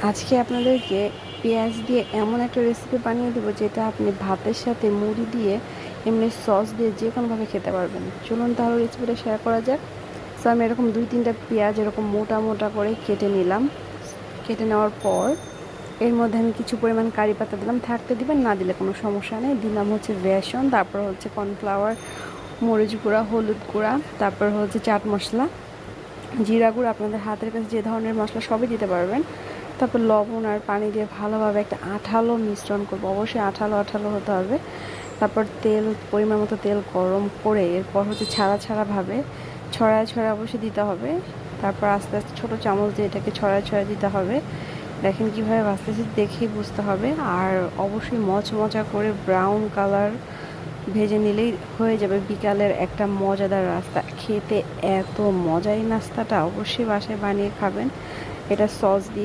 আজকে আপনাদেরকে পেঁয়াজ দিয়ে এমন একটা রেসিপি বানিয়ে দেবো যেটা আপনি ভাতের সাথে মুড়ি দিয়ে এমনি সস দিয়ে যে কোনোভাবে খেতে পারবেন। চলুন তাহলে রেসিপিটা শেয়ার করা যাক। সো আমি এরকম 2-3টা পেঁয়াজ এরকম মোটা মোটা করে কেটে নিলাম। কেটে নেওয়ার পর এর মধ্যে আমি কিছু পরিমাণ কারি পাতা দিলাম, থাকতে দিবেন, না দিলে কোনো সমস্যা নেই। দিলাম হচ্ছে বেসন, তারপর হচ্ছে কর্নফ্লাওয়ার, মরিচ গুঁড়া, হলুদ গুঁড়া, তারপর হচ্ছে চাট মশলা, জিরা গুঁড়ো, আপনাদের হাতের কাছে যে ধরনের মশলা সবই দিতে পারবেন। তারপর লবণ আর পানি দিয়ে ভালোভাবে একটা আঠালো মিশ্রণ করবো, অবশ্যই আঠালো আঠালো হতে হবে। তারপর তেল, পরিমাণ মতো তেল গরম করে এরপর হচ্ছে ছাড়া ছাড়াভাবে ছড়ায় ছড়ায় অবশ্যই দিতে হবে। তারপর আস্তে আস্তে ছোটো চামচ দিয়ে এটাকে ছড়ায় ছড়ায় দিতে হবে। দেখেন কীভাবে ভাজতেছি, দেখেই বুঝতে হবে। আর অবশ্যই মচমচা করে ব্রাউন কালার ভেজে নিলেই হয়ে যাবে বিকালের একটা মজাদার নাস্তা। খেতে এত মজা এই নাস্তাটা, অবশ্যই বাসায় বানিয়ে খাবেন। এটা সস দিয়ে